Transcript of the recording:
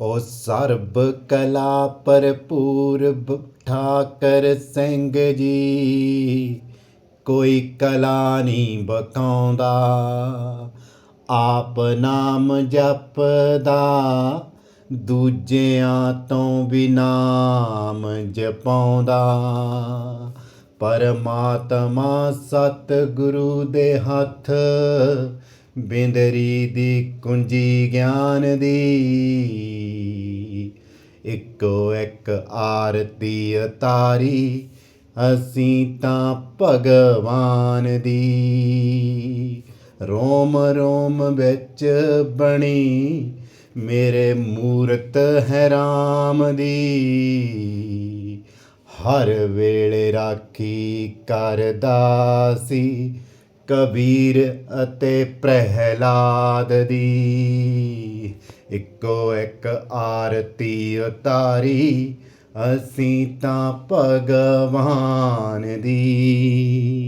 ਓ ਸਰਬ ਕਲਾ ਭਰਪੂਰ ਠਾਕਰ ਸਿੰਘ ਜੀ, ਕੋਈ ਕਲਾ ਨਹੀਂ ਬਕਾਉਂਦਾ। ਆਪ ਨਾਮ ਜਪਦਾ, ਦੂਜਿਆਂ ਤੋਂ ਵੀ ਨਾਮ ਜਪਾਉਂਦਾ। ਪਰਮਾਤਮਾ ਸਤਿਗੁਰੂ ਦੇ ਹੱਥ, ਬਿੰਦਰੀ ਦੀ ਕੁੰਜੀ ਗਿਆਨ ਦੀ। ਇੱਕੋ ਇੱਕ ਆਰਤੀ ਉਤਾਰੀ, ਅਸੀਂ ਤਾਂ ਭਗਵਾਨ ਦੀ। ਰੋਮ ਰੋਮ ਵਿੱਚ ਬਣੀ ਮੇਰੇ ਮੂਰਤ ਹੈ ਰਾਮ ਦੀ। ਹਰ ਵੇਲੇ ਰਾਖੀ ਕਰਦਾ ਸੀ ਕਬੀਰ ਅਤੇ ਪ੍ਰਹਿਲਾਦ ਦੀ। ਇੱਕੋ ਇੱਕ ਆਰਤੀ ਉਤਾਰੀ, ਅਸੀਂ ਤਾਂ ਭਗਵਾਨ ਦੀ।